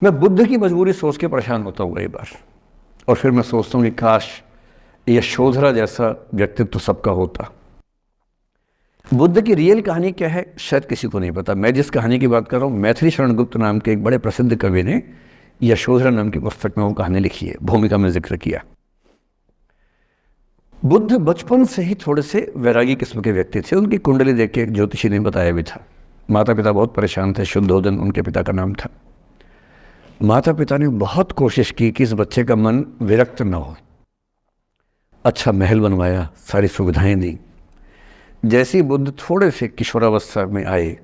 मैं बुद्ध की मजबूरी सोच के परेशान होता हूँ कई बार, और फिर मैं सोचता हूँ कि काश यशोधरा जैसा व्यक्तित्व सबका होता। बुद्ध की रियल कहानी क्या है शायद किसी को नहीं पता। मैं जिस कहानी की बात कर रहा हूँ, मैथिली शरण गुप्त नाम के एक बड़े प्रसिद्ध कवि ने यशोधरा नाम की पुस्तक में वो कहानी लिखी है, भूमिका में जिक्र किया। बुद्ध बचपन से ही थोड़े से वैरागी किस्म के व्यक्ति थे। उनकी कुंडली देख के एक ज्योतिषी ने बताया भी था। माता पिता बहुत परेशान थे। शुद्धोदन उनके पिता का नाम था। माता पिता ने बहुत कोशिश की कि इस बच्चे का मन विरक्त न हो। अच्छा महल बनवाया, सारी सुविधाएं दी। जैसे ही बुद्ध थोड़े से किशोरावस्था में आए,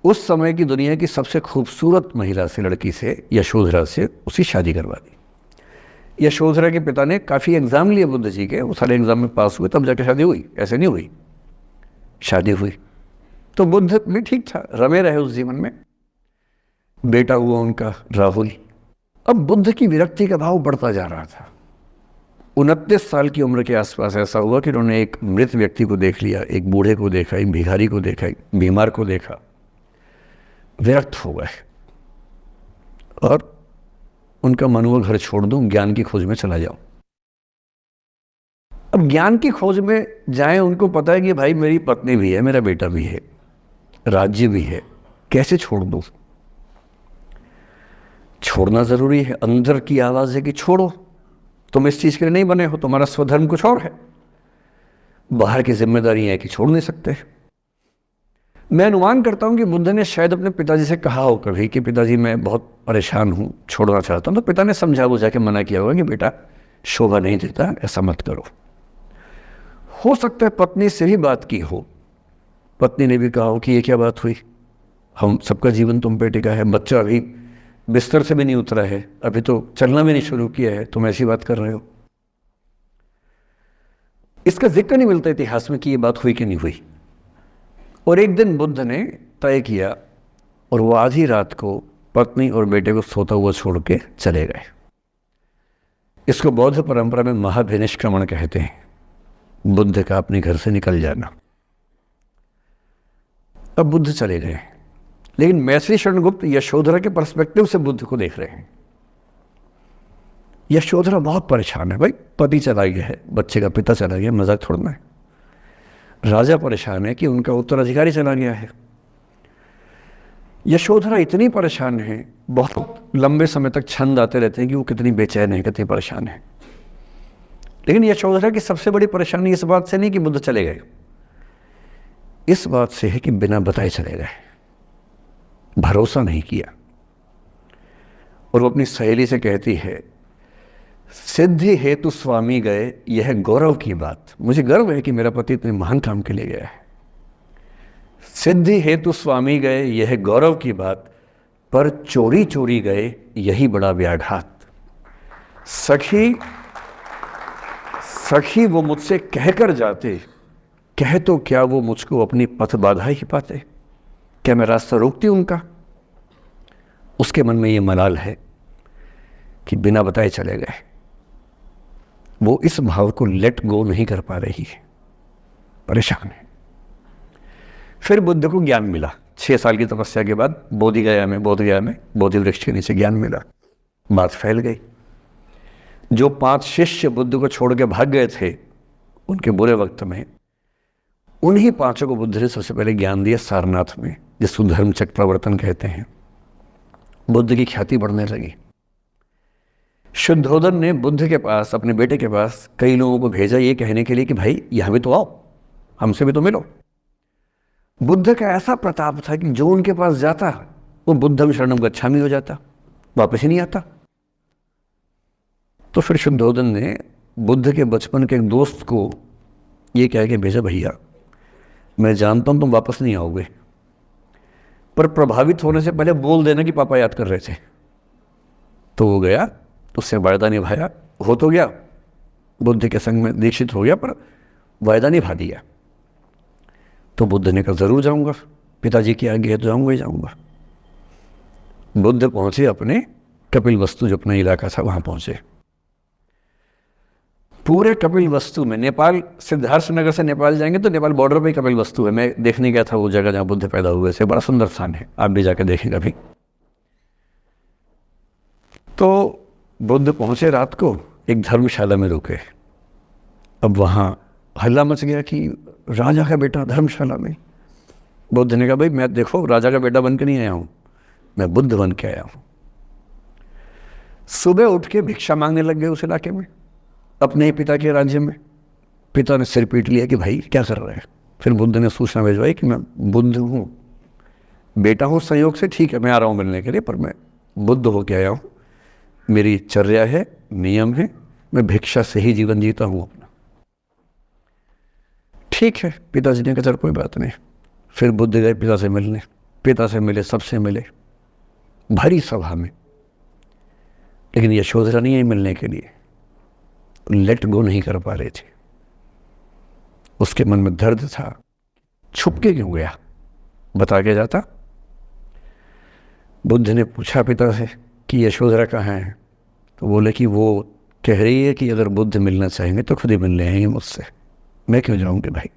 उस समय की दुनिया की सबसे खूबसूरत महिला से, लड़की से, यशोधरा से उसकी शादी करवा दी। यशोधरा के पिता ने काफ़ी एग्ज़ाम लिए बुद्ध जी के, वो सारे एग्ज़ाम में पास हुए, तब जाकर शादी हुई। ऐसे नहीं हुई, शादी हुई। तो बुद्ध भी ठीक था, रमे रहे उस जीवन में। बेटा हुआ उनका राहुल। अब बुद्ध की विरक्ति का भाव बढ़ता जा रहा था। 29 साल की उम्र के आसपास ऐसा हुआ कि उन्होंने एक मृत व्यक्ति को देख लिया, एक बूढ़े को देखा, एक भिखारी को देखा, एक बीमार को देखा। विरक्त हो गए और उनका मन हुआ घर छोड़ दूं, ज्ञान की खोज में चला जाऊं। अब ज्ञान की खोज में जाएं, उनको पता है कि भाई मेरी पत्नी भी है, मेरा बेटा भी है, राज्य भी है, कैसे छोड़ दूं? छोड़ना जरूरी है। अंदर की आवाज है कि छोड़ो, तुम इस चीज के लिए नहीं बने हो, तुम्हारा स्वधर्म कुछ और है। बाहर की जिम्मेदारी है कि छोड़ नहीं सकते। मैं अनुमान करता हूं कि बुद्ध ने शायद अपने पिताजी से कहा हो कभी कि पिताजी मैं बहुत परेशान हूं, छोड़ना चाहता हूं। तो पिता ने समझा बुझा के मना किया होगा कि बेटा शोभा नहीं देता, ऐसा मत करो। हो सकता है पत्नी से भी बात की हो, पत्नी ने भी कहा हो कि ये क्या बात हुई, हम सबका जीवन तुम पे टिका है, बच्चा अभी बिस्तर से भी नहीं उतरा है, अभी तो चलना भी नहीं शुरू किया है, तुम ऐसी बात कर रहे हो। इसका जिक्र नहीं मिलता इतिहास में कि ये बात हुई कि नहीं हुई। और एक दिन बुद्ध ने तय किया और वो आधी रात को पत्नी और बेटे को सोता हुआ छोड़ के चले गए। इसको बौद्ध परंपरा में महाभिनिष्क्रमण कहते हैं, बुद्ध का अपने घर से निकल जाना। अब बुद्ध चले गए, लेकिन मैथिली शरण गुप्त यशोधरा के पर्सपेक्टिव से बुद्ध को देख रहे हैं। यशोधरा बहुत परेशान है, भाई पति चला गया है, बच्चे का पिता चला गया, मजाक छोड़ना है। राजा परेशान है कि उनका उत्तराधिकारी चला गया है। यशोधरा इतनी परेशान है, बहुत लंबे समय तक छंद आते रहते हैं कि वो कितनी बेचैन है, कितनी परेशान है। लेकिन यशोधरा की सबसे बड़ी परेशानी इस बात से नहीं कि बुद्ध चले गए, इस बात से है कि बिना बताए चले गए, भरोसा नहीं किया। और वो अपनी सहेली से कहती है, सिद्धि हेतु स्वामी गए, यह गौरव की बात। मुझे गर्व है कि मेरा पति इतने महान काम के लिए गया है। सिद्धि हेतु स्वामी गए, यह गौरव की बात, पर चोरी चोरी गए, यही बड़ा व्याघात। सखी सखी वो मुझसे कहकर जाते, कह तो क्या वो मुझको अपनी पथ बाधा ही पाते, क्या मैं रास्ता रोकती उनका? उसके मन में ये मलाल है कि बिना बताए चले गए। वो इस भाव को लेट गो नहीं कर पा रही है, परेशान है। फिर बुद्ध को ज्ञान मिला 6 साल की तपस्या के बाद, बोधगया में बोधि वृक्ष के नीचे ज्ञान मिला। बात फैल गई। जो 5 शिष्य बुद्ध को छोड़ के भाग गए थे उनके बुरे वक्त में, उन्हीं 5 को बुद्ध ने सबसे पहले ज्ञान दिया सारनाथ में, जिसको धर्मचक्र प्रवर्तन कहते हैं। बुद्ध की ख्याति बढ़ने लगी। शुद्धोदन ने बुद्ध के पास, अपने बेटे के पास कई लोगों को भेजा ये कहने के लिए कि भाई यहां भी तो आओ, हमसे भी तो मिलो। बुद्ध का ऐसा प्रताप था कि जो उनके पास जाता वो बुद्धम शरणम गच्छामि हो जाता, वापस ही नहीं आता। तो फिर शुद्धोदन ने बुद्ध के बचपन के एक दोस्त को ये कह के भेजा, भैया मैं जानता हूं तुम वापस नहीं आओगे, पर प्रभावित होने से पहले बोल देना कि पापा याद कर रहे थे। तो वो गया, उससे वायदा निभाया, हो तो गया, बुद्ध के संग में दीक्षित हो गया, पर वायदा निभा दिया। तो बुद्ध ने कहा जरूर जाऊंगा, पिताजी की आज्ञा है तो जाऊंगा ही जाऊंगा। बुद्ध पहुंचे अपने कपिलवस्तु, जो अपना इलाका था, वहां पहुंचे। पूरे कपिलवस्तु में, नेपाल सिद्धार्थनगर से नेपाल जाएंगे तो नेपाल बॉर्डर पे ही कपिलवस्तु है। मैं देखने गया था वो जगह जहाँ बुद्ध पैदा हुए थे, बड़ा सुंदर स्थान है, आप भी जाकर देखें कभी। तो बुद्ध पहुँचे रात को, एक धर्मशाला में रुके। अब वहाँ हल्ला मच गया कि राजा का बेटा धर्मशाला में। बुद्ध ने कहा, भाई मैं देखो राजा का बेटा बन के नहीं आया हूँ, मैं बुद्ध बन के आया हूँ। सुबह उठ के भिक्षा मांगने लग गए उस इलाके में, अपने ही पिता के राज्य में। पिता ने सिर पीट लिया कि भाई क्या कर रहे हैं। फिर बुद्ध ने सूचना भिजवाई कि मैं बुद्ध हूँ, बेटा हूँ संयोग से, ठीक है मैं आ रहा हूँ मिलने के लिए, पर मैं बुद्ध होके आया हूँ, मेरी चर्या है, नियम है, मैं भिक्षा से ही जीवन जीता हूँ अपना। ठीक है, पिताजी ने कहा चल कोई बात नहीं। फिर बुद्ध गए पिता से मिलने, पिता से मिले, सबसे मिले भरी सभा में, लेकिन यशोधरा नहीं आई मिलने के लिए, लेट गो नहीं कर पा रहे थे। उसके मन में दर्द था, छुप के क्यों गया, बता के जाता। बुद्ध ने पूछा पिता से कि यशोधरा कहाँ है, तो बोले कि वो कह रही है कि अगर बुद्ध मिलना चाहेंगे तो खुद ही मिलने आएंगे मुझसे, मैं क्यों जाऊंगी भाई,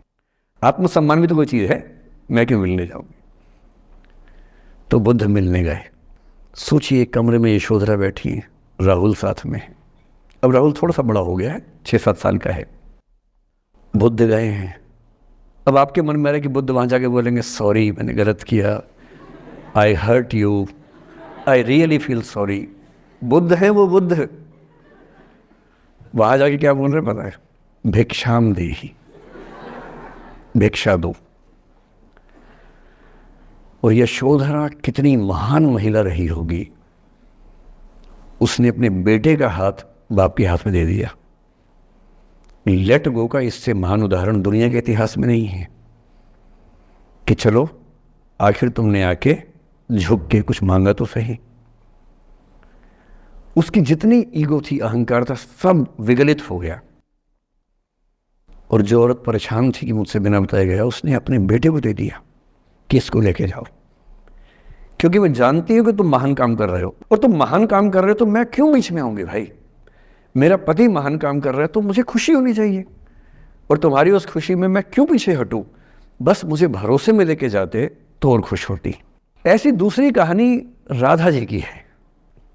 आत्मसम्मान भी तो कोई चीज़ है, मैं क्यों मिलने जाऊंगी। तो बुद्ध मिलने गए। सोचिए कमरे में यशोधरा बैठी है, राहुल साथ में है। अब राहुल थोड़ा सा बड़ा हो गया है, 6-7 साल का है। बुद्ध गए हैं। अब आपके मन में आ रहा है कि बुद्ध वहाँ जाके बोलेंगे सॉरी मैंने गलत किया, I hurt you, I really feel sorry. Buddha है वो, बुद्ध वहाँ जाके क्या बोल रहे पता है, भिक्षाम देहि, भिक्षा दो। और यशोधरा कितनी महान महिला रही होगी, उसने अपने बेटे का हाथ बाप के हाथ में दे दिया। लेट गो का इससे महान उदाहरण दुनिया के इतिहास में नहीं है कि चलो आखिर तुमने आके झुक के कुछ मांगा तो सही। उसकी जितनी ईगो थी, अहंकार था, सब विगलित हो गया। और जो औरत परेशान थी कि मुझसे बिना बताए गया, उसने अपने बेटे को दे दिया कि इसको लेके जाओ, क्योंकि मैं जानती हूँ कि तुम महान काम कर रहे हो, और तुम महान काम कर रहे हो तो मैं क्यों बीच में आऊँगी भाई। मेरा पति महान काम कर रहा है तो मुझे खुशी होनी चाहिए, और तुम्हारी उस खुशी में मैं क्यों पीछे हटूँ। बस मुझे भरोसे में लेके जाते तो और खुश होती। ऐसी दूसरी कहानी राधा जी की है।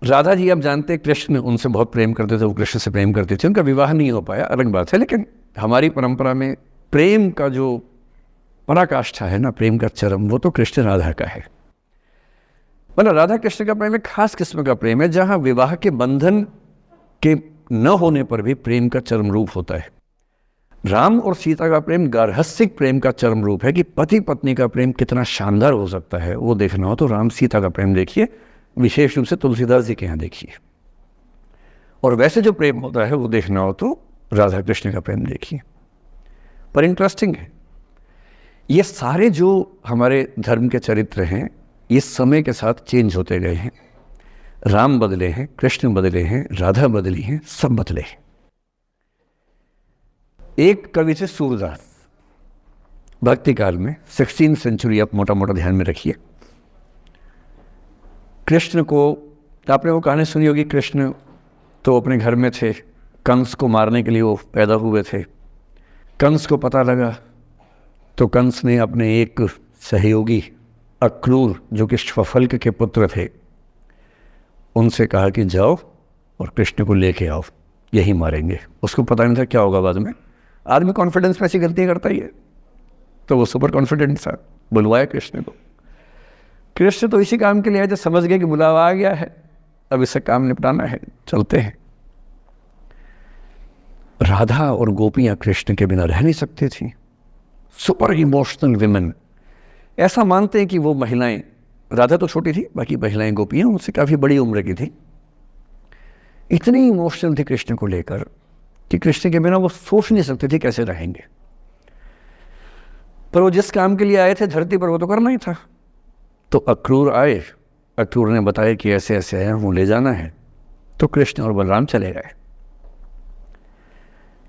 राधा जी आप जानते हैं कृष्ण उनसे बहुत प्रेम करते थे, वो कृष्ण से प्रेम करते थे। उनका विवाह नहीं हो पाया, अलग बात है, लेकिन हमारी परंपरा में प्रेम का जो पराकाष्ठा है ना, प्रेम का चरम, वो तो कृष्ण राधा का है। मतलब राधा कृष्ण का प्रेम एक खास किस्म का प्रेम है, जहाँ विवाह के बंधन के न होने पर भी प्रेम का चरम रूप होता है। राम और सीता का प्रेम गार्हस्थ्यिक प्रेम का चरम रूप है कि पति पत्नी का प्रेम कितना शानदार हो सकता है। वो देखना हो तो राम सीता का प्रेम देखिए, विशेष रूप से तुलसीदास जी के यहाँ देखिए। और वैसे जो प्रेम होता है वो देखना हो तो राधा कृष्ण का प्रेम देखिए। पर इंटरेस्टिंग है, ये सारे जो हमारे धर्म के चरित्र हैं, ये समय के साथ चेंज होते गए हैं। राम बदले हैं, कृष्ण बदले हैं, राधा बदली हैं, सब बदले हैं। एक कवि थे सूरदास, भक्ति काल में 16th सेंचुरी, आप मोटा मोटा ध्यान में रखिए। कृष्ण को, आपने वो कहानी सुनी होगी, कृष्ण तो अपने घर में थे, कंस को मारने के लिए वो पैदा हुए थे। कंस को पता लगा तो कंस ने अपने एक सहयोगी अक्रूर, जो कि श्वफल्क के पुत्र थे, उनसे कहा कि जाओ और कृष्ण को लेके आओ, यही मारेंगे। उसको पता नहीं था क्या होगा बाद में। आदमी कॉन्फिडेंस में ऐसी गलतियाँ करता ही है, तो वो सुपर कॉन्फिडेंट था, बुलवाया कृष्ण को। कृष्ण तो इसी काम के लिए आए थे, समझ गए कि बुलावा आ गया है, अब इससे काम निपटाना है, चलते हैं। राधा और गोपियाँ कृष्ण के बिना रह नहीं सकती थी। सुपर इमोशनल विमेन, ऐसा मानते हैं कि वो महिलाएं, राधा तो छोटी थी, बाकी महिलाएं गोपियाँ उनसे काफ़ी बड़ी उम्र की थी, इतनी इमोशनल थी कृष्ण को लेकर कि कृष्ण के बिना वो सोच नहीं सकते थे कैसे रहेंगे। पर वो जिस काम के लिए आए थे धरती पर, वो तो करना ही था। तो अक्रूर आए, अक्रूर ने बताया कि ऐसे ऐसे आया हूँ, ले जाना है। तो कृष्ण और बलराम चले गए।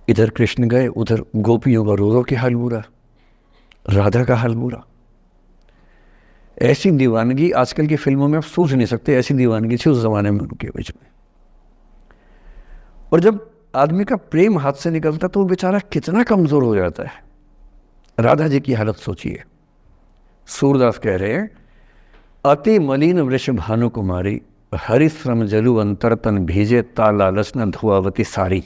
इधर कृष्ण गए, उधर गोपियों का रो रो के हाल बुरा, राधा का हाल बुरा। ऐसी दीवानगी आजकल की फिल्मों में आप सोच नहीं सकते, ऐसी दीवानगी थी उस जमाने में उनके बीच में। और जब आदमी का प्रेम हाथ से निकलता तो वो बेचारा कितना कमजोर हो जाता है। राधा जी की हालत सोचिए। सूरदास कह रहे हैं, अति मलिन वृष भानु कुमारी, हरिश्रम जलु अंतर तन भीजे ता लालच न धुआवती सारी।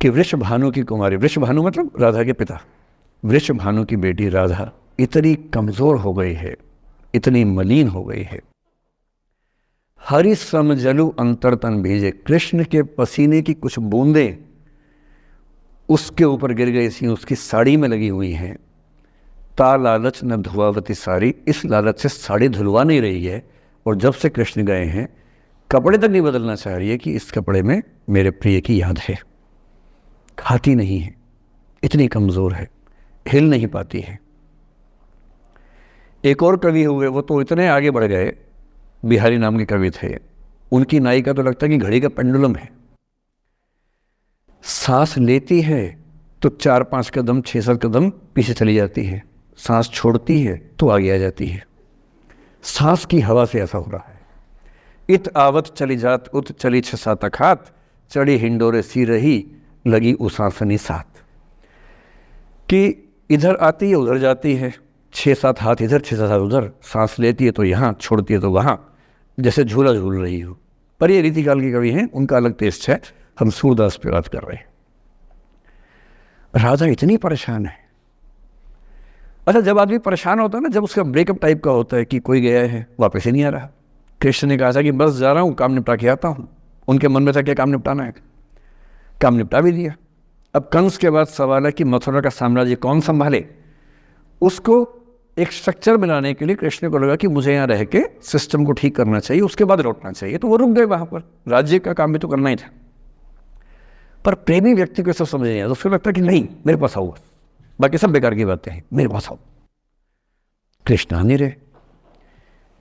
कि वृषभानु की कुमारी, वृषभानु मतलब राधा के पिता, वृषभानु की बेटी राधा इतनी कमजोर हो गई है, इतनी मलिन हो गई है। हरिश्रम जलु अंतर तन भीजे, कृष्ण के पसीने की कुछ बूंदें उसके ऊपर गिर गई थी, उसकी साड़ी में लगी हुई हैं। ता लालच न धुआवती साड़ी, इस लालच से साड़ी धुलवा नहीं रही है। और जब से कृष्ण गए हैं कपड़े तक नहीं बदलना चाह रही है कि इस कपड़े में मेरे प्रिय की याद है। खाती नहीं है, इतनी कमज़ोर है, हिल नहीं पाती है। एक और कवि हुए, वो तो इतने आगे बढ़ गए, बिहारी नाम के कवि थे, उनकी नायिका तो लगता है कि घड़ी का पेंडुलम है। सांस लेती है तो 4-5 कदम 6-7 कदम पीछे चली जाती है, सांस छोड़ती है तो आगे आ जाती है। सांस की हवा से ऐसा हो रहा है। इत आवत चली जात उत चली 6-7 अखात, चढ़ी हिंडोरे सी रही लगी उसासनी साथ। कि इधर आती है उधर जाती है, 6-7 हाथ इधर 6-7 हाथ उधर, सांस लेती है तो यहाँ, छोड़ती है तो वहाँ, जैसे झूला झूल रही हो। पर ये रीतिकाल के कवि हैं, उनका अलग टेस्ट है, हम सूरदास पे बात कर रहे हैं। राधा इतनी परेशान है। अच्छा, जब आदमी परेशान होता है ना, जब उसका ब्रेकअप टाइप का होता है कि कोई गया है वापस ही नहीं आ रहा, कृष्ण ने कहा था कि बस जा रहा हूँ, काम निपटा के आता हूँ। उनके मन में था क्या काम निपटाना है, काम निपटा भी दिया। अब कंस के बाद सवाल है कि मथुरा का साम्राज्य कौन संभाले। उसको एक स्ट्रक्चर बनाने के लिए कृष्ण को लगा कि मुझे यहाँ रह के सिस्टम को ठीक करना चाहिए, उसके बाद लौटना चाहिए। तो वो रुक गए वहाँ पर, राज्य का काम भी तो करना ही था। पर प्रेमी व्यक्ति को सब समझ नहीं आया, तो फिर लगता है कि नहीं मेरे पास आओ, बाकी सब बेकार की बातें हैं, मेरे पास आओ। कृष्ण आ नहीं रहे।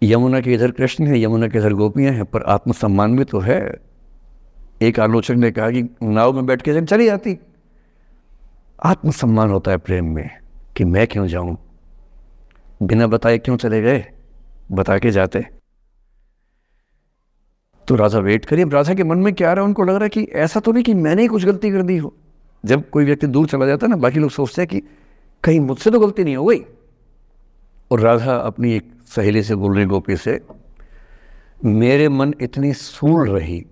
यमुना के इधर कृष्ण है, यमुना के इधर गोपियाँ हैं, पर आत्मसम्मान भी तो है। एक आलोचक ने कहा कि नाव में बैठ के चली जाती। आत्मसम्मान होता है प्रेम में कि मैं क्यों जाऊं, बिना बताए क्यों चले गए, बता के जाते। तो राधा वेट करिए। राधा के मन में क्या आ रहा है, उनको लग रहा है कि ऐसा तो नहीं कि मैंने ही कुछ गलती कर दी हो। जब कोई व्यक्ति दूर चला जाता है ना, बाकी लोग सोचते हैं कि कहीं मुझसे तो गलती नहीं हो गई। और राधा अपनी एक सहेली से बोल रही, गोपी से, मेरे मन इतनी सूल रही,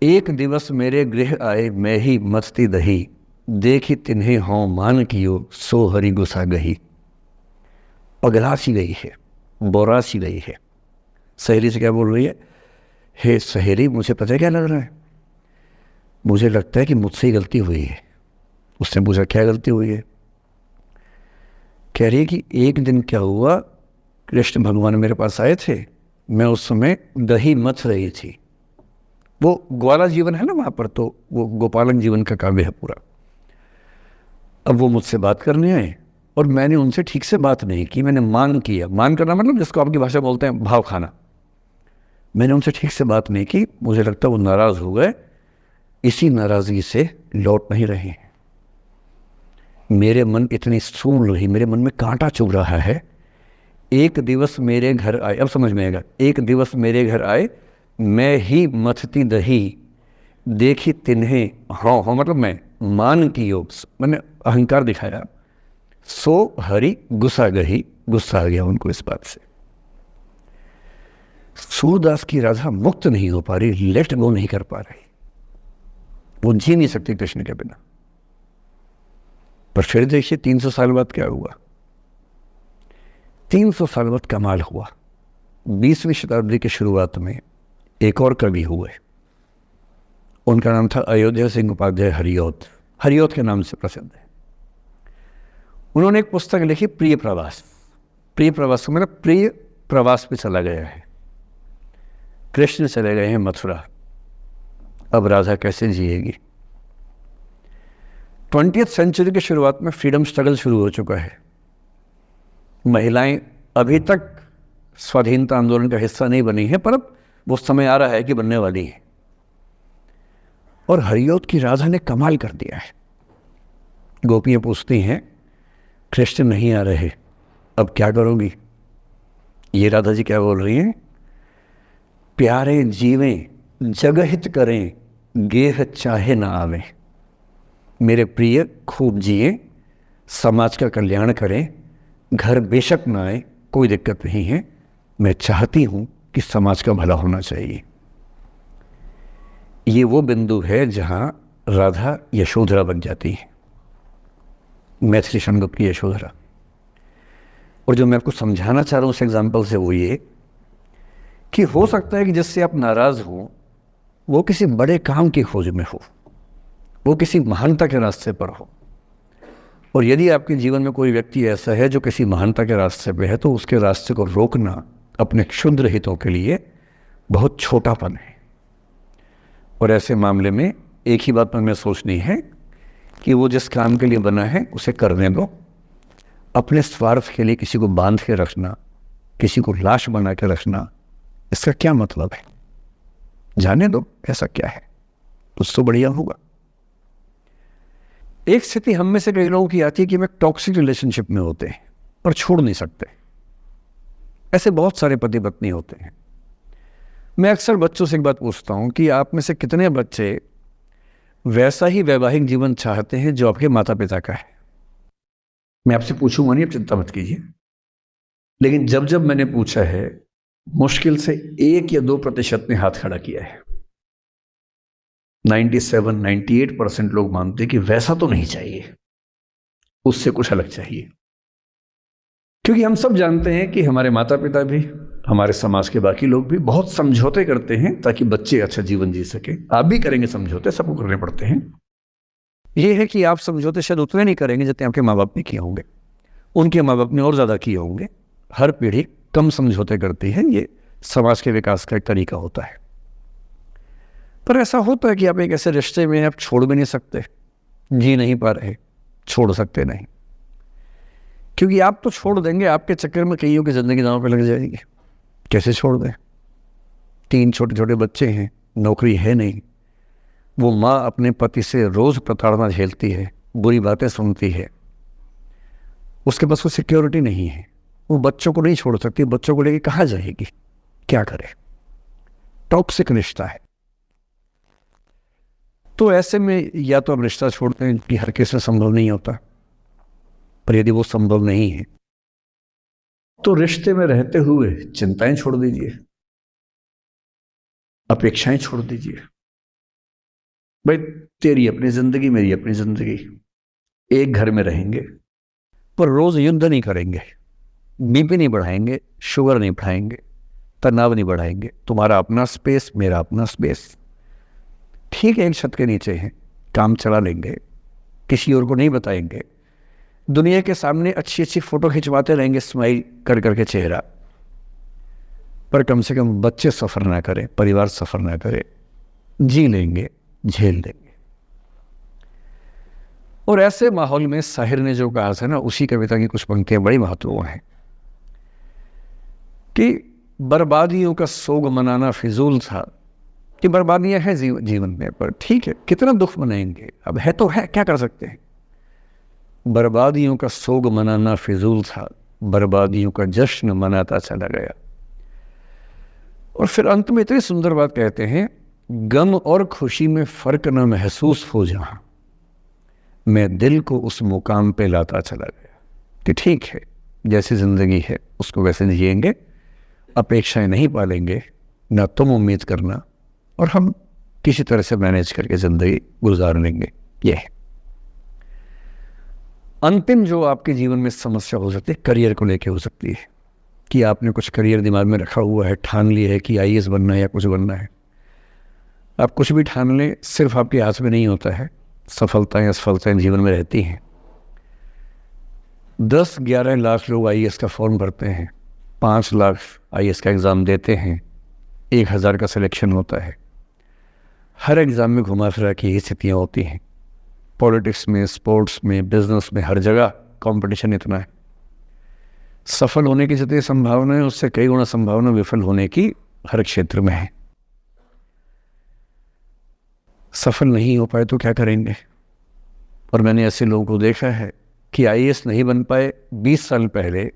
एक दिवस मेरे गृह आए मैं ही मस्ती दही, देखी तिन्हें हों मान कियो सो हरि गुस्सा गही। पगला सी गई है, बोरा सी गई है। सहेली से क्या बोल रही है, हे सहेली, मुझे पता है क्या लग रहा है, मुझे लगता है कि मुझसे ही गलती हुई है। उसने पूछा क्या गलती हुई है। कह रही है कि एक दिन क्या हुआ, कृष्ण भगवान मेरे पास आए थे, मैं उस समय दही मथ रही थी। वो ग्वाला जीवन है ना वहाँ पर, तो वो गोपालन जीवन का काव्य है पूरा। अब वो मुझसे बात करने आए और मैंने उनसे ठीक से बात नहीं की, मैंने मान किया। मान करना मतलब जिसको आपकी भाषा बोलते हैं भाव खाना। मैंने उनसे ठीक से बात नहीं की, मुझे लगता वो नाराज़ हो गए, इसी नाराज़गी से लौट नहीं रहे हैं। मेरे मन इतनी सूल रही, मेरे मन में कांटा चुभ रहा है। एक दिवस मेरे घर आए, अब समझ में आएगा, एक दिवस मेरे घर आए मैं ही मथती दही, देखी तिन्हें, हाँ हाँ मतलब मैं, मान की योग मैंने अहंकार दिखाया, सो हरि गुस्सा गही, गुस्सा आ गया उनको इस बात से। सूरदास की राधा मुक्त नहीं हो पा रही, लेट गो नहीं कर पा रही, वो जी नहीं सकती कृष्ण के बिना। पर फिर देखिए 300 साल बाद क्या हुआ। 300 साल बाद कमाल हुआ। 20वीं शताब्दी की शुरुआत में एक और कवि हुए, उनका नाम था अयोध्या सिंह उपाध्याय हरिऔध। हरिऔध के नाम से प्रसिद्ध है। उन्होंने एक पुस्तक लिखी, प्रिय प्रवास। प्रिय प्रवास मतलब प्रिय प्रवास पे चला गया है। कृष्ण चले गए हैं मथुरा, अब राधा कैसे जिएगी। 20वीं सेंचुरी की शुरुआत में फ्रीडम स्ट्रगल शुरू हो चुका है। महिलाएं अभी तक स्वाधीनता आंदोलन का हिस्सा नहीं बनी है, पर अब वो समय आ रहा है कि बनने वाली है। और हरिऔध की राधा ने कमाल कर दिया है। गोपियां पूछती हैं, कृष्ण नहीं आ रहे, अब क्या करोगी। ये राधा जी क्या बोल रही हैं, प्यारे जीवें जगहित करें, गेह चाहे ना आवे। मेरे प्रिय खूब जिए, समाज का कल्याण करें, घर बेशक ना आए, कोई दिक्कत नहीं है, मैं चाहती हूँ कि समाज का भला होना चाहिए। ये वो बिंदु है जहाँ राधा यशोधरा बन जाती है, मैथिली शनगुप्त की यशोधरा। और जो मैं आपको समझाना चाह रहा हूँ उस एग्जाम्पल से वो ये कि हो सकता है कि जिससे आप नाराज़ हो वो किसी बड़े काम की खोज में हो, वो किसी महानता के रास्ते पर हो। और यदि आपके जीवन में कोई व्यक्ति ऐसा है जो किसी महानता के रास्ते पे है, तो उसके रास्ते को रोकना अपने क्षुद्र हितों के लिए बहुत छोटापन है। और ऐसे मामले में एक ही बात हमें सोचनी है कि वो जिस काम के लिए बना है उसे करने दो। अपने स्वार्थ के लिए किसी को बांध के रखना, किसी को लाश बना के रखना, इसका क्या मतलब है? जाने दो, ऐसा क्या है, कुछ तो बढ़िया होगा। एक स्थिति हम में से कई लोगों की आती है कि हम एक टॉक्सिक रिलेशनशिप में होते हैं और छोड़ नहीं सकते। ऐसे बहुत सारे पति पत्नी होते हैं। मैं अक्सर बच्चों से एक बात पूछता हूं कि आप में से कितने बच्चे वैसा ही वैवाहिक जीवन चाहते हैं जो आपके माता पिता का है? मैं आपसे पूछूंगा नहीं, आप चिंता मत कीजिए। लेकिन जब जब मैंने पूछा है, मुश्किल से 1 या 2% ने हाथ खड़ा किया है। 97-98% लोग मानते हैं कि वैसा तो नहीं चाहिए, उससे कुछ अलग चाहिए। क्योंकि हम सब जानते हैं कि हमारे माता पिता भी, हमारे समाज के बाकी लोग भी बहुत समझौते करते हैं ताकि बच्चे अच्छा जीवन जी सके। आप भी करेंगे समझौते, सबको करने पड़ते हैं। ये है कि आप समझौते शायद उतने नहीं करेंगे जितने आपके माँ बाप ने किए होंगे, उनके माँ बाप ने और ज़्यादा किए होंगे। हर पीढ़ी कम समझौते करती है, ये समाज के विकास का एक तरीका होता है। पर ऐसा होता है कि आप एक ऐसे रिश्ते में आप छोड़ भी नहीं सकते, जी नहीं पा रहे, छोड़ सकते नहीं। क्योंकि आप तो छोड़ देंगे, आपके चक्कर में कईयों की ज़िंदगी दांव पे लग जाएगी। कैसे छोड़ दें? 3 छोटे छोटे बच्चे हैं, नौकरी है नहीं, वो माँ अपने पति से रोज़ प्रताड़ना झेलती है, बुरी बातें सुनती है, उसके पास कोई सिक्योरिटी नहीं है, वो बच्चों को नहीं छोड़ सकती। बच्चों को लेके कहाँ जाएगी, क्या करे? टॉक्सिक रिश्ता है। तो ऐसे में या तो आप रिश्ता छोड़ते हैं कि हर किसी से संभव नहीं होता, पर यदि वो संभव नहीं है तो रिश्ते में रहते हुए चिंताएं छोड़ दीजिए, अपेक्षाएं छोड़ दीजिए। भाई तेरी अपनी जिंदगी, मेरी अपनी जिंदगी, एक घर में रहेंगे पर रोज युद्ध नहीं करेंगे, बीपी नहीं बढ़ाएंगे, शुगर नहीं बढ़ाएंगे, तनाव नहीं बढ़ाएंगे। तुम्हारा अपना स्पेस, मेरा अपना स्पेस, ठीक है, एक छत के नीचे हैं, काम चला लेंगे, किसी और को नहीं बताएंगे, दुनिया के सामने अच्छी अच्छी फोटो खिंचवाते रहेंगे स्माइल कर करके चेहरा, पर कम से कम बच्चे सफ़र ना करें, परिवार सफ़र ना करे, जी लेंगे, झेल लेंगे। और ऐसे माहौल में साहिर ने जो कहा था ना, उसी कविता की कुछ पंक्तियां बड़ी महत्वपूर्ण हैं कि बर्बादियों का सोग मनाना फिजूल था। कि बर्बादियां हैं जीवन में, पर ठीक है, कितना दुख मनाएंगे, अब है तो है, क्या कर सकते हैं। बर्बादियों का सोग मनाना फिजूल था, बर्बादियों का जश्न मनाता चला गया। और फिर अंत में इतनी सुंदर बात कहते हैं, गम और खुशी में फर्क न महसूस हो जहां, मैं दिल को उस मुकाम पे लाता चला गया। कि ठीक है, जैसी जिंदगी है उसको वैसे जिएंगे, अपेक्षाएं नहीं पालेंगे, ना तुम उम्मीद करना, और हम किसी तरह से मैनेज करके जिंदगी गुजार लेंगे। ये है अंतिम जो आपके जीवन में समस्या हो सकती है, करियर को लेके हो सकती है कि आपने कुछ करियर दिमाग में रखा हुआ है, ठान लिया है कि आईएएस बनना है या कुछ बनना है। आप कुछ भी ठान लें, सिर्फ आपके हाथ में नहीं होता है, सफलताएं असफलताएं जीवन में रहती हैं। 10-11 लाख लोग आईएएस का फॉर्म भरते हैं, 5 लाख आईएएस का एग्ज़ाम देते हैं, 1000 का सिलेक्शन होता है। हर एग्ज़ाम में घुमा फिरा की यही स्थितियाँ होती हैं। पॉलिटिक्स में, स्पोर्ट्स में, बिजनेस में, हर जगह कंपटीशन इतना है। सफल होने की जितनी संभावना है उससे कई गुना संभावना विफल होने की हर क्षेत्र में है। सफल नहीं हो पाए तो क्या करेंगे? और मैंने ऐसे लोगों को देखा है कि आईएएस नहीं बन पाए 20 साल पहले,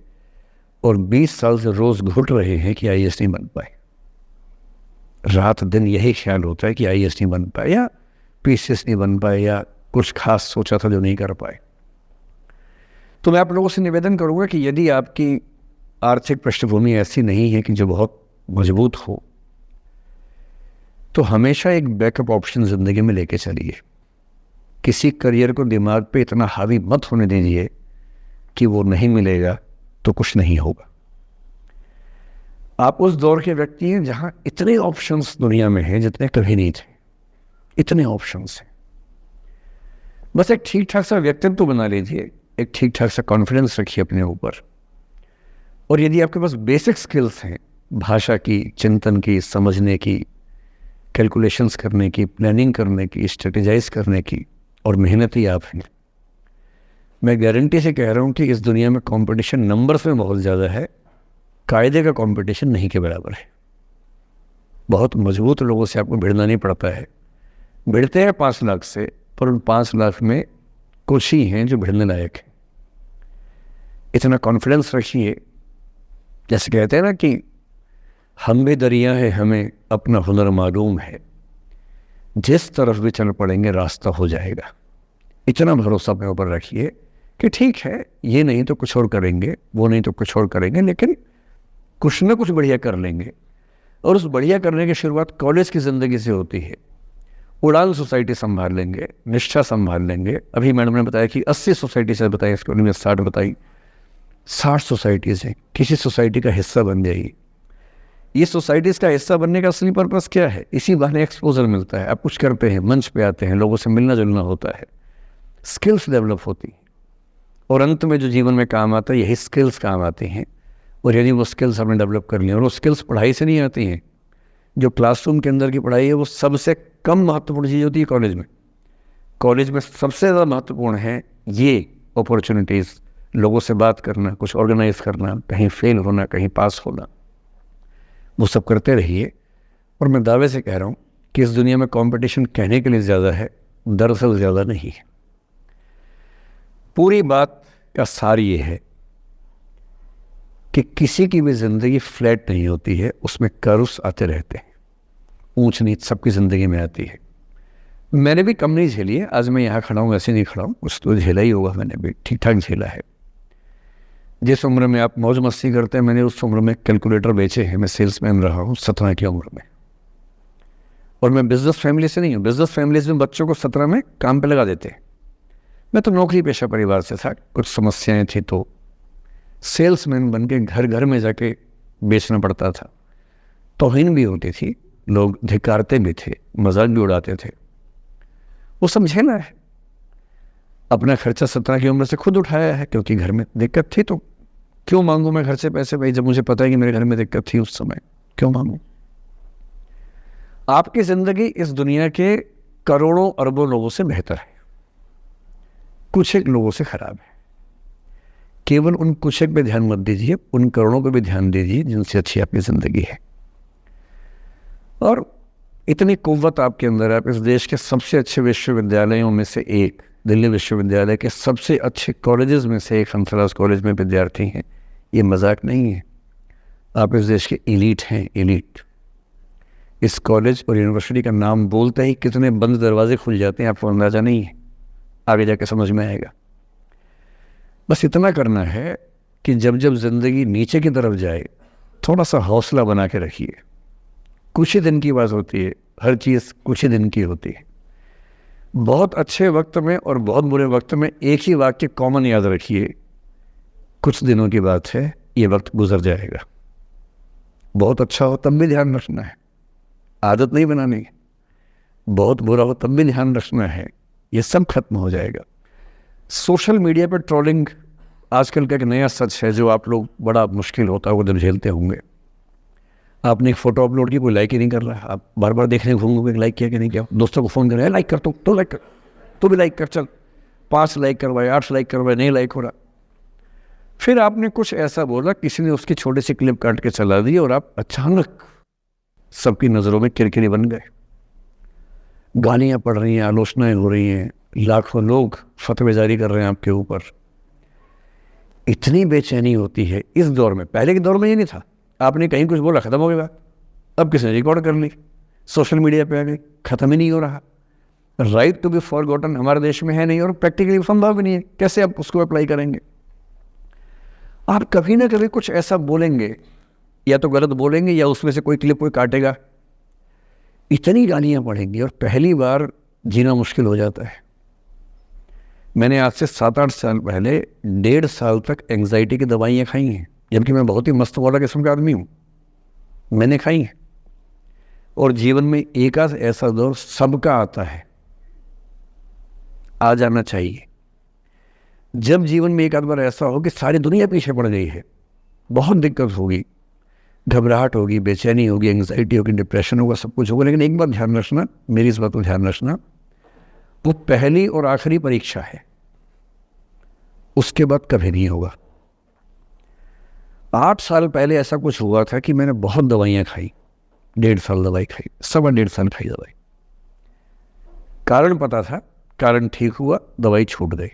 और 20 साल से रोज घुट रहे हैं कि आईएएस नहीं बन पाए। रात दिन यही ख्याल होता है कि आईएएस नहीं बन पाए, या पीसीएस नहीं बन पाए, या कुछ खास सोचा था जो नहीं कर पाए। तो मैं आप लोगों से निवेदन करूंगा कि यदि आपकी आर्थिक पृष्ठभूमि ऐसी नहीं है कि जो बहुत मजबूत हो, तो हमेशा एक बैकअप ऑप्शन ज़िंदगी में लेके चलिए। किसी करियर को दिमाग पे इतना हावी मत होने दीजिए कि वो नहीं मिलेगा तो कुछ नहीं होगा। आप उस दौर के व्यक्ति हैं जहां इतने ऑप्शंस दुनिया में हैं जितने कभी नहीं थे। इतने ऑप्शंस हैं। बस एक ठीक ठाक सा व्यक्तित्व बना लीजिए, एक ठीक ठाक सा कॉन्फिडेंस रखिए अपने ऊपर, और यदि आपके पास बेसिक स्किल्स हैं भाषा की, चिंतन की, समझने की, कैलकुलेशंस करने की, प्लानिंग करने की, स्ट्रेटेजाइज करने की, और मेहनती आप हैं, मैं गारंटी से कह रहा हूँ कि इस दुनिया में कंपटीशन नंबर्स में बहुत ज़्यादा है, कायदे का कंपटीशन नहीं के बराबर है। बहुत मजबूत लोगों से आपको भिड़ना नहीं पड़ता है। भिड़ते हैं 5 लाख से, पर उन 5 लाख में कुछ ही हैं जो भिड़ने लायक हैं। इतना कॉन्फिडेंस रखिए, जैसे कहते हैं ना कि हम भी दरिया है, हमें अपना हुनर मालूम है, जिस तरफ भी चल पड़ेंगे रास्ता हो जाएगा। इतना भरोसा अपने ऊपर रखिए कि ठीक है, ये नहीं तो कुछ और करेंगे, वो नहीं तो कुछ और करेंगे, लेकिन कुछ ना कुछ बढ़िया कर लेंगे। और उस बढ़िया करने की शुरुआत कॉलेज की ज़िंदगी से होती है। उड़ान सोसाइटी संभाल लेंगे, निष्ठा संभाल लेंगे। अभी मैडम ने बताया कि 80 सोसाइटी से बताई, इसके उन्होंने 60 बताई। 60 सोसाइटीज़ हैं, किसी सोसाइटी का हिस्सा बन जाइए। ये सोसाइटीज़ का हिस्सा बनने का असली पर्पस क्या है? इसी बहाने एक्सपोजर मिलता है, आप कुछ करते हैं, मंच पे आते हैं, लोगों से मिलना जुलना होता है, स्किल्स डेवलप होती हैं, और अंत में जो जीवन में काम आता है यही स्किल्स काम आते हैं। और यदि वो स्किल्स हमने डेवलप कर लिए, और वो स्किल्स पढ़ाई से नहीं आती हैं, जो क्लासरूम के अंदर की पढ़ाई है वो सबसे कम महत्वपूर्ण चीज़ होती है कॉलेज में। कॉलेज में सबसे ज़्यादा महत्वपूर्ण है ये अपॉर्चुनिटीज़, लोगों से बात करना, कुछ ऑर्गेनाइज करना, कहीं फेल होना, कहीं पास होना, वो सब करते रहिए। और मैं दावे से कह रहा हूँ कि इस दुनिया में कंपटीशन कहने के लिए ज़्यादा है, दरअसल ज़्यादा नहीं है। पूरी बात का सार ये है कि किसी की भी ज़िंदगी फ्लैट नहीं होती है, उसमें कर्व्स आते रहते हैं, ऊंच नीच सबकी ज़िंदगी में आती है। मैंने भी कम नहीं झेली है, आज मैं यहाँ खड़ा हूँ ऐसे नहीं खड़ा हूँ, कुछ तो झेला ही होगा, मैंने भी ठीक ठाक झेला है। जिस उम्र में आप मौज मस्ती करते हैं, मैंने उस उम्र में कैलकुलेटर बेचे हैं। मैं सेल्समैन रहा हूँ 17 की उम्र में, और मैं बिजनेस फैमिली से नहीं हूँ। बिजनेस फैमिलीज में बच्चों को 17 में काम पे लगा देते हैं। मैं तो नौकरी पेशा परिवार से था, कुछ समस्याएं थी तो सेल्समैन बन के घर घर में जाके बेचना पड़ता था। तौहीन भी होती थी, लोग धिक्कारते भी थे, मजाक भी उड़ाते थे। वो समझे ना है, अपना खर्चा 17 की उम्र से खुद उठाया है, क्योंकि घर में दिक्कत थी। तो क्यों मांगू मैं घर से पैसे भाई, जब मुझे पता है कि मेरे घर में दिक्कत थी उस समय, क्यों मांगू? आपकी जिंदगी इस दुनिया के करोड़ों अरबों लोगों से बेहतर है, कुछ एक लोगों से खराब है। केवल उन कुछ एक पे ध्यान मत दीजिए, उन करोड़ों पे भी ध्यान दीजिए जिनसे अच्छी आपकी जिंदगी है। और इतनी कुव्वत आपके अंदर है, आप इस देश के सबसे अच्छे विश्वविद्यालयों में से एक, दिल्ली विश्वविद्यालय के सबसे अच्छे कॉलेजेस में से एक, हंसराज कॉलेज में विद्यार्थी हैं। ये मजाक नहीं है, आप इस देश के एलीट हैं, एलीट। इस कॉलेज और यूनिवर्सिटी का नाम बोलते ही कितने बंद दरवाजे खुल जाते हैं, आपको अंदाज़ा नहीं है, आगे जाके समझ में आएगा। बस इतना करना है कि जब जब ज़िंदगी नीचे की तरफ जाए, थोड़ा सा हौसला बना के रखिए। कुछ ही दिन की बात होती है, हर चीज़ कुछ ही दिन की होती है। बहुत अच्छे वक्त में और बहुत बुरे वक्त में एक ही वाक्य कॉमन याद रखिए, कुछ दिनों की बात है, ये वक्त गुजर जाएगा। बहुत अच्छा हो तब भी ध्यान रखना है, आदत नहीं बनानी है। बहुत बुरा हो तब भी ध्यान रखना है, ये सब खत्म हो जाएगा। सोशल मीडिया पर ट्रोलिंग आजकल का एक नया सच है, जो आप लोग बड़ा मुश्किल होता है वो दिन झेलते होंगे। आपने एक फ़ोटो अपलोड की, कोई लाइक ही नहीं कर रहा, आप बार बार देखने घूमोगे लाइक किया कि नहीं किया। दोस्तों को फ़ोन करें, लाइक कर, तो लाइक कर, तो भी लाइक कर, चल 5 लाइक करवाए, 8 लाइक करवाए, नहीं लाइक हो रहा। फिर आपने कुछ ऐसा बोला, किसी ने उसकी छोटी सी क्लिप काट के चला दी, और आप अचानक सबकी नज़रों में किरकिरी बन गए। गालियाँ पड़ रही हैं, आलोचनाएँ हो रही हैं, लाखों लोग फतवे जारी कर रहे हैं आपके ऊपर। इतनी बेचैनी होती है इस दौर में। पहले के दौर में ये नहीं था, आपने कहीं कुछ बोला, ख़त्म हो गई बात। अब किसने रिकॉर्ड कर ली, सोशल मीडिया पे आ गई, ख़त्म ही नहीं हो रहा। राइट टू बी फॉरगॉटन हमारे देश में है नहीं, और प्रैक्टिकली संभव भी नहीं है। कैसे आप उसको अप्लाई करेंगे? आप कभी ना कभी कुछ ऐसा बोलेंगे या तो गलत बोलेंगे या उसमें से कोई क्लिप कोई काटेगा, इतनी गालियाँ पड़ेंगी और पहली बार जीना मुश्किल हो जाता है। मैंने आज से 7-8 साल पहले 1.5 साल तक एंग्जाइटी की दवाइयाँ खाई हैं, जबकि मैं बहुत ही मस्त वाला किस्म का आदमी हूँ, मैंने खाई हैं। और जीवन में एक आध ऐसा दौर सबका आता है, आ जाना चाहिए। जब जीवन में एक आध बार ऐसा हो कि सारी दुनिया पीछे पड़ गई है, बहुत दिक्कत होगी, घबराहट होगी, बेचैनी होगी, एंग्जाइटी होगी, डिप्रेशन होगा, सब कुछ होगा, लेकिन एक बात ध्यान रखना, मेरी इस बात को ध्यान रखना, वो पहली और आखिरी परीक्षा है, उसके बाद कभी नहीं होगा। 8 साल पहले ऐसा कुछ हुआ था कि मैंने बहुत दवाइयाँ खाई, 1.5 साल दवाई खाई, 1.25 साल खाई दवाई। कारण पता था, कारण ठीक हुआ, दवाई छूट गई।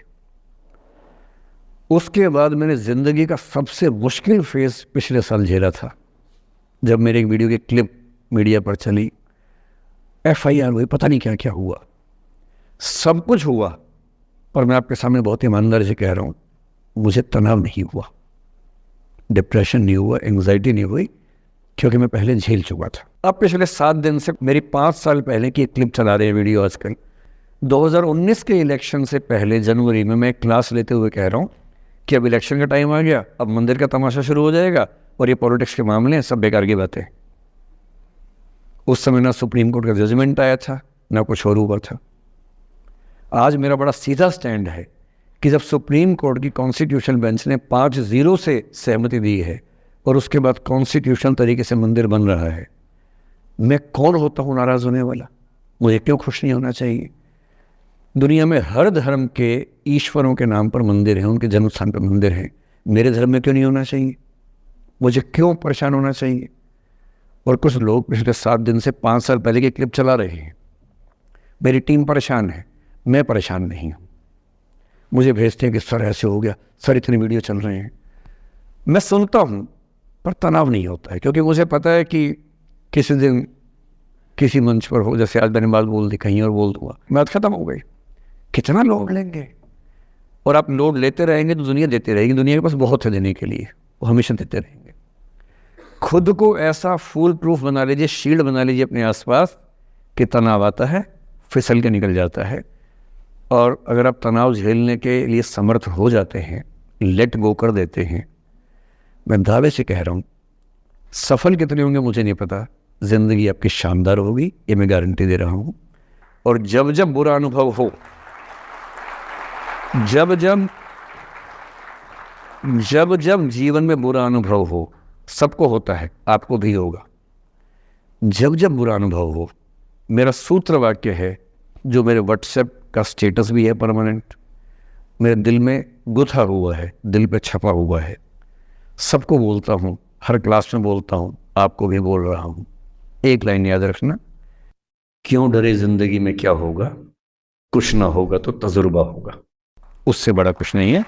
उसके बाद मैंने ज़िंदगी का सबसे मुश्किल फेज़ पिछले साल झेला था, जब मेरे एक वीडियो की क्लिप मीडिया पर चली, FIR हुई, पता नहीं क्या क्या हुआ, सब कुछ हुआ, पर मैं आपके सामने बहुत ईमानदारी से कह रहा हूँ, मुझे तनाव नहीं हुआ, डिप्रेशन नहीं हुआ, एंग्जाइटी नहीं हुई, क्योंकि मैं पहले झेल चुका था। अब पिछले 7 दिन से मेरी 5 साल पहले की एक क्लिप चला रहे हैं वीडियो आजकल। 2019 के इलेक्शन से पहले जनवरी में मैं एक क्लास लेते हुए कह रहा हूँ कि अब इलेक्शन का टाइम आ गया, अब मंदिर का तमाशा शुरू हो जाएगा और ये पॉलिटिक्स के मामले हैं, सब बेकार की बातें। उस समय ना सुप्रीम कोर्ट का जजमेंट आया था, ना कुछ और हुआ था। आज मेरा बड़ा सीधा स्टैंड है कि जब सुप्रीम कोर्ट की कॉन्स्टिट्यूशन बेंच ने 5-0 से सहमति दी है और उसके बाद कॉन्स्टिट्यूशन तरीके से मंदिर बन रहा है, मैं कौन होता हूँ नाराज़ होने वाला? मुझे क्यों खुश नहीं होना चाहिए? दुनिया में हर धर्म के ईश्वरों के नाम पर मंदिर हैं, उनके जन्म स्थान पर मंदिर हैं, मेरे धर्म में क्यों नहीं होना चाहिए? मुझे क्यों परेशान होना चाहिए? और कुछ लोग पिछले 7 दिन से 5 साल पहले की क्लिप चला रहे हैं। मेरी टीम परेशान है, मैं परेशान नहीं हूँ। मुझे भेजते हैं कि सर ऐसे हो गया, सर इतने वीडियो चल रहे हैं। मैं सुनता हूँ पर तनाव नहीं होता है, क्योंकि मुझे पता है कि किसी दिन किसी मंच पर हो, जैसे आज मैंने बात बोल दी, कहीं और बोल दूंगा, बात खत्म हो गई। कितना लोड लेंगे? और आप लोड लेते रहेंगे तो दुनिया देती रहेगी, दुनिया के पास बहुत है देने के लिए, वो हमेशा देते रहेंगे। खुद को ऐसा फूल प्रूफ बना लीजिए, शील्ड बना लीजिए अपने आसपास कि तनाव आता है फिसल के निकल जाता है। और अगर आप तनाव झेलने के लिए समर्थ हो जाते हैं, लेट गो कर देते हैं, मैं दावे से कह रहा हूँ, सफल कितने होंगे मुझे नहीं पता, ज़िंदगी आपकी शानदार होगी, ये मैं गारंटी दे रहा हूँ। और जब जब बुरा अनुभव हो, जब जब जीवन में बुरा अनुभव हो, सबको होता है, आपको भी होगा, जब जब बुरा अनुभव हो, मेरा सूत्र वाक्य है, जो मेरे व्हाट्सएप का स्टेटस भी है परमानेंट, मेरे दिल में गुथा हुआ है, दिल पे छपा हुआ है, सबको बोलता हूँ, हर क्लास में बोलता हूँ, आपको भी बोल रहा हूँ। एक लाइन याद रखना, क्यों डरे जिंदगी में क्या होगा, कुछ ना होगा तो तजुर्बा होगा, उससे बड़ा कुछ नहीं है।